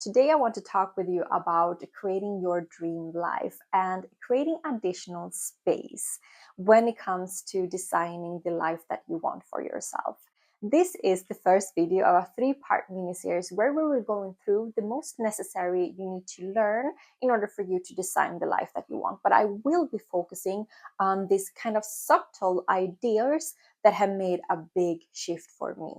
Today, I want to talk with you about creating your dream life and creating additional space when it comes to designing the life that you want for yourself. This is the first video of a three-part mini-series where we will go through the most necessary you need to learn in order for you to design the life that you want. But I will be focusing on these kind of subtle ideas that have made a big shift for me.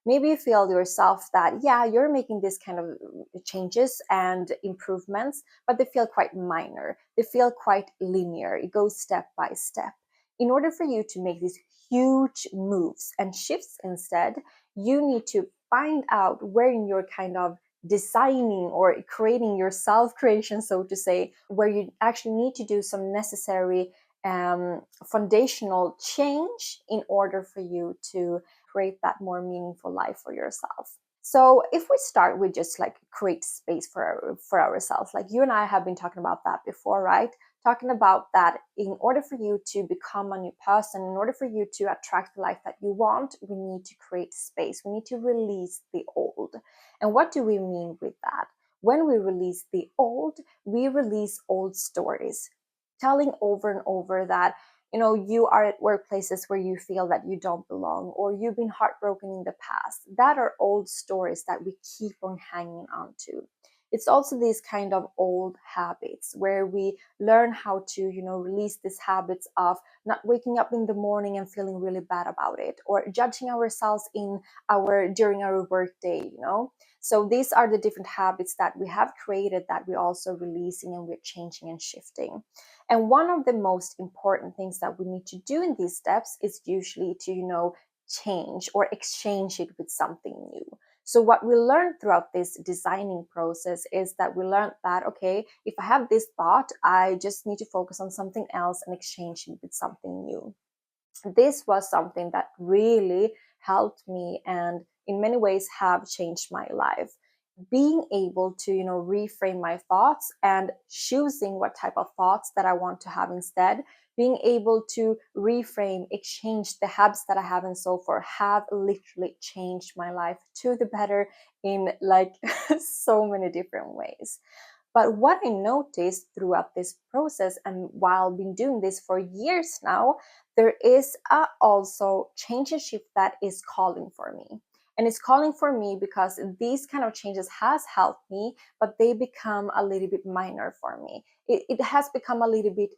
Maybe you feel yourself that, yeah, you're making this kind of changes and improvements, but they feel quite minor. They feel quite linear. It goes step by step. In order for you to make these huge moves and shifts instead, you need to find out where in your kind of designing or creating your self-creation, so to say, where you actually need to do some necessary foundational change in order for you to create that more meaningful life for yourself. So if we start with just like create space for ourselves, like you and I have been talking about that before, right? Talking about that in order for you to become a new person, in order for you to attract the life that you want, we need to create space. We need to release the old. And what do we mean with that? When we release the old, we release old stories, telling over and over that you are at workplaces where you feel that you don't belong, or you've been heartbroken in the past. That are old stories that we keep on hanging on to. It's also these kind of old habits where we learn how to release these habits of not waking up in the morning and feeling really bad about it, or judging ourselves during our work day. So these are the different habits that we have created that we're also releasing, and we're changing and shifting. And one of the most important things that we need to do in these steps is usually to change or exchange it with something new. So what we learned throughout this designing process is that we learned that, okay, if I have this thought, I just need to focus on something else and exchange it with something new. This was something that really helped me and in many ways have changed my life. Being able to reframe my thoughts and choosing what type of thoughts that I want to have instead, being able to reframe, exchange the habits that I have and so forth, have literally changed my life to the better in like so many different ways. But what I noticed throughout this process, and while been doing this for years now, there is also change and shift that is calling for me. And it's calling for me because these kind of changes has helped me, but they become a little bit minor for me. It has become a little bit,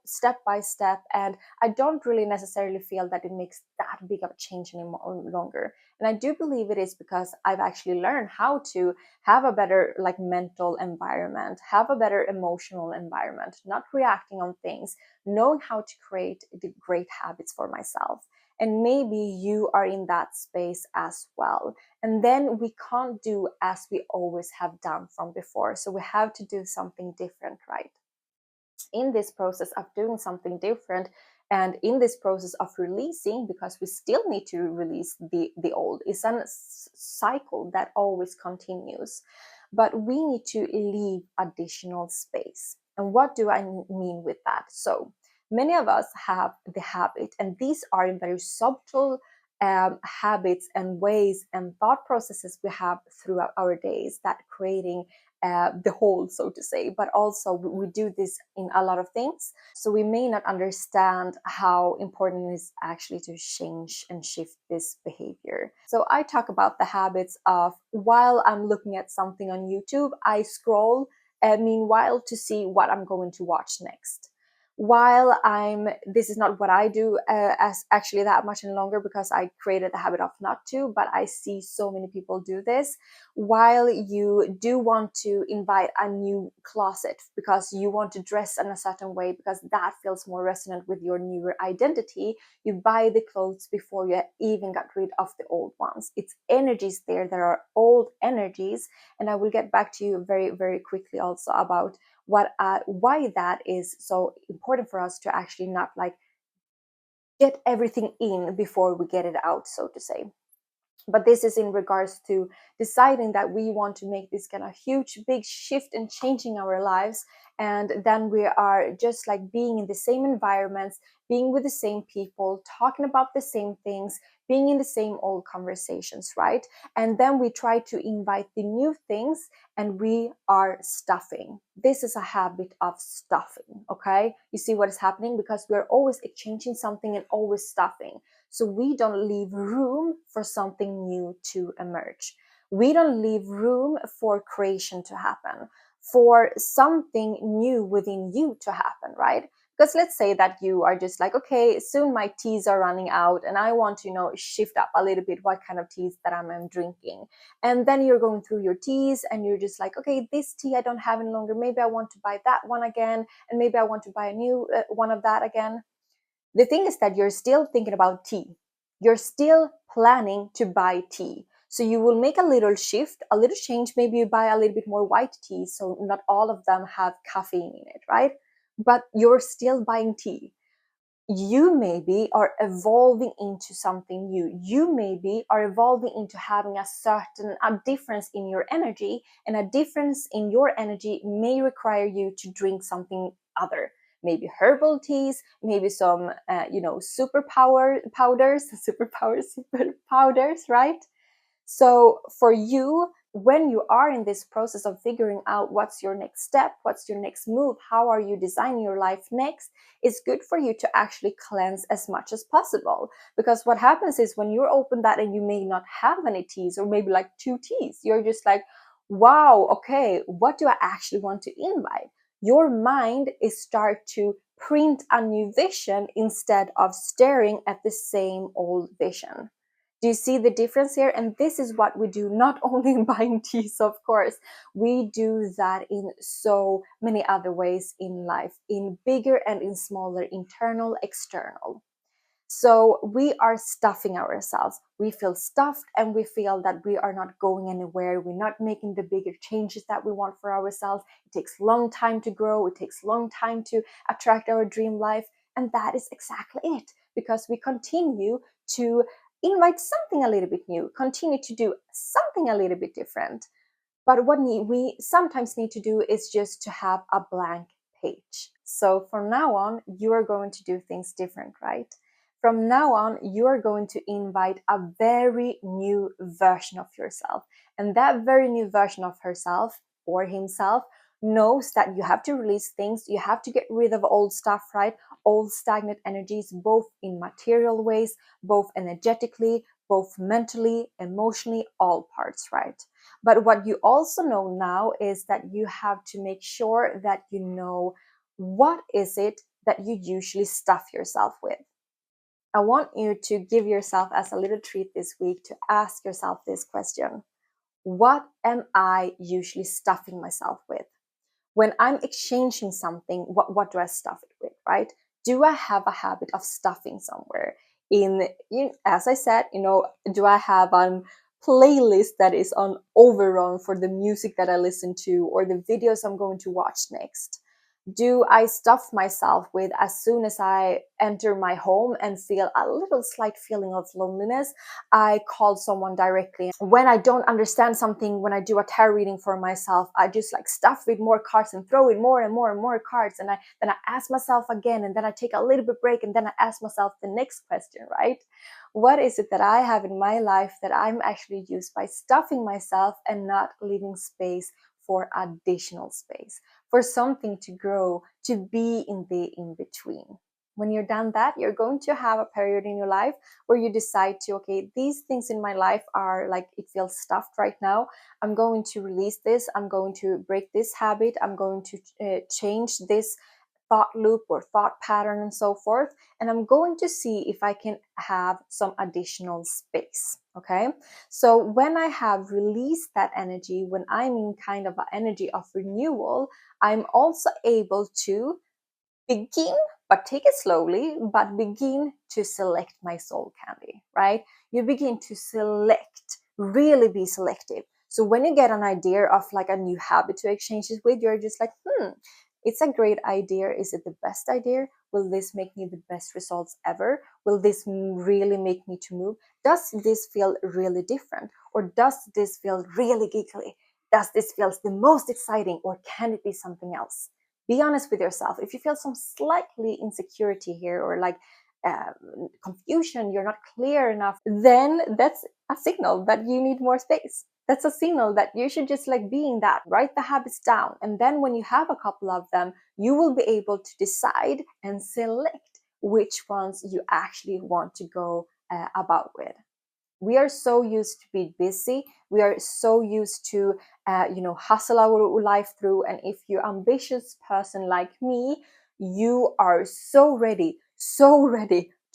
step by step, and I don't really necessarily feel that it makes that big of a change anymore longer. And I do believe it is because I've actually learned how to have a better like mental environment, have a better emotional environment, not reacting on things, knowing how to create the great habits for myself. And maybe you are in that space as well. And then we can't do as we always have done from before. So we have to do something different, right? In this process of doing something different, and in this process of releasing, because we still need to release the old, is a cycle that always continues, but we need to leave additional space. And what do I mean with that? So many of us have the habit, and these are very subtle habits and ways and thought processes we have throughout our days that creating the whole, so to say, but also we do this in a lot of things. So we may not understand how important it is actually to change and shift this behavior. So I talk about the habits of while I'm looking at something on YouTube, I scroll meanwhile to see what I'm going to watch next. While this is not what I do as actually that much any longer, because I created the habit of not to, but I see so many people do this. While you do want to invite a new closet because you want to dress in a certain way because that feels more resonant with your newer identity, you buy the clothes before you even got rid of the old ones. It's energies there. There are old energies, and I will get back to you very, very quickly also about why that is so important for us to actually not like get everything in before we get it out, so to say. But this is in regards to deciding that we want to make this kind of huge big shift and changing our lives, and then we are just like being in the same environments, being with the same people, talking about the same things, being in the same old conversations, right? And then we try to invite the new things and we are stuffing. This is a habit of stuffing, okay? You see what is happening? Because we're always exchanging something and always stuffing. So we don't leave room for something new to emerge. We don't leave room for creation to happen, for something new within you to happen, right? Because let's say that you are just like, okay, soon my teas are running out and I want to, shift up a little bit what kind of teas that I'm drinking. And then you're going through your teas and you're just like, okay, this tea I don't have any longer. Maybe I want to buy that one again. And maybe I want to buy a new one of that again. The thing is that you're still thinking about tea. You're still planning to buy tea. So you will make a little shift, a little change. Maybe you buy a little bit more white tea, so not all of them have caffeine in it, right? But you're still buying tea. You maybe are evolving into something new. You maybe are evolving into having a difference in your energy, and a difference in your energy may require you to drink something other. Maybe herbal teas, maybe some, superpower powders, super powders, right? So for you, when you are in this process of figuring out what's your next step, what's your next move, how are you designing your life next, it's good for you to actually cleanse as much as possible. Because what happens is when you're open that and you may not have any teas or maybe like two teas, you're just like, wow, okay, what do I actually want to invite? Your mind is start to print a new vision instead of staring at the same old vision. Do you see the difference here? And this is what we do, not only in buying teas, of course. We do that in so many other ways in life, in bigger and in smaller, internal, external. So we are stuffing ourselves. We feel stuffed and we feel that we are not going anywhere. We're not making the bigger changes that we want for ourselves. It takes a long time to grow. It takes a long time to attract our dream life. And that is exactly it, because we continue to invite something a little bit new, continue to do something a little bit different. But what we sometimes need to do is just to have a blank page. So from now on, you are going to do things different, right? From now on, you are going to invite a very new version of yourself. And that very new version of herself or himself knows that you have to release things, you have to get rid of old stuff, right? Old stagnant energies, both in material ways, both energetically, both mentally, emotionally, all parts, right? But what you also know now is that you have to make sure that you know what is it that you usually stuff yourself with. I want you to give yourself as a little treat this week to ask yourself this question. What am I usually stuffing myself with? When I'm exchanging something, what do I stuff it with, right? Do I have a habit of stuffing somewhere? As I said, do I have a playlist that is on overrun for the music that I listen to or the videos I'm going to watch next? Do I stuff myself with as soon as I enter my home and feel a little slight feeling of loneliness? I call someone directly. When I don't understand something, when I do a tarot reading for myself, I just like stuff with more cards and throw in more and more and more cards. And then I ask myself again, and then I take a little bit break, and then I ask myself the next question, right? What is it that I have in my life that I'm actually used by stuffing myself and not leaving space for additional space, for something to grow, to be in the in-between? When you're done that, you're going to have a period in your life where you decide to, okay, these things in my life are like, it feels stuffed right now. I'm going to release this. I'm going to break this habit. I'm going to change this thought loop or thought pattern and so forth. And I'm going to see if I can have some additional space. Okay. So when I have released that energy, when I'm in kind of an energy of renewal, I'm also able to begin, but take it slowly, but begin to select my soul candy, right? You begin to select, really be selective. So when you get an idea of like a new habit to exchange it with, you're just like, it's a great idea. Is it the best idea? Will this make me the best results ever? Will this really make me to move? Does this feel really different? Or does this feel really giggly? Does this feel the most exciting? Or can it be something else? Be honest with yourself. If you feel some slightly insecurity here, or like confusion, you're not clear enough, then that's a signal that you need more space. That's a signal that you should just like be in that, write the habits down. And then when you have a couple of them, you will be able to decide and select which ones you actually want to go about with. We are so used to be busy. We are so used to hustle our life through. And if you're an ambitious person like me, you are so ready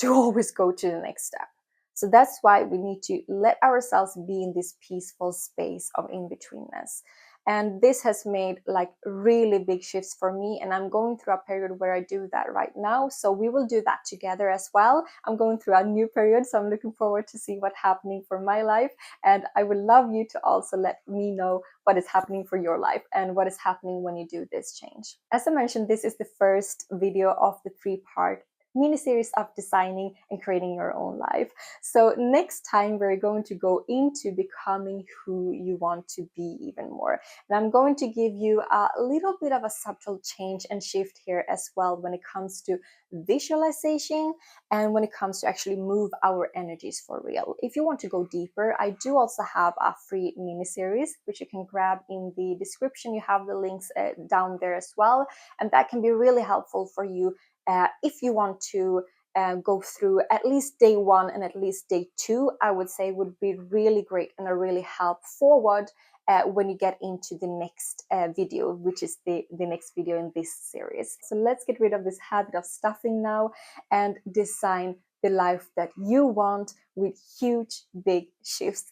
to always go to the next step. So that's why we need to let ourselves be in this peaceful space of in-betweenness. And this has made like really big shifts for me, and I'm going through a period where I do that right now, so we will do that together as well. I'm going through a new period, so I'm looking forward to see what's happening for my life, and I would love you to also let me know what is happening for your life and what is happening when you do this change. As I mentioned, this is the first video of the 3-part mini series of designing and creating your own life. So next time we're going to go into becoming who you want to be even more. And I'm going to give you a little bit of a subtle change and shift here as well when it comes to visualization and when it comes to actually move our energies for real. If you want to go deeper, I do also have a free mini series which you can grab in the description. You have the links down there as well, and that can be really helpful for you if you want to go through at least day 1 and at least day 2. I would say would be really great and a really help forward when you get into the next video, which is the next video in this series. So let's get rid of this habit of stuffing now and design the life that you want with huge, big shifts.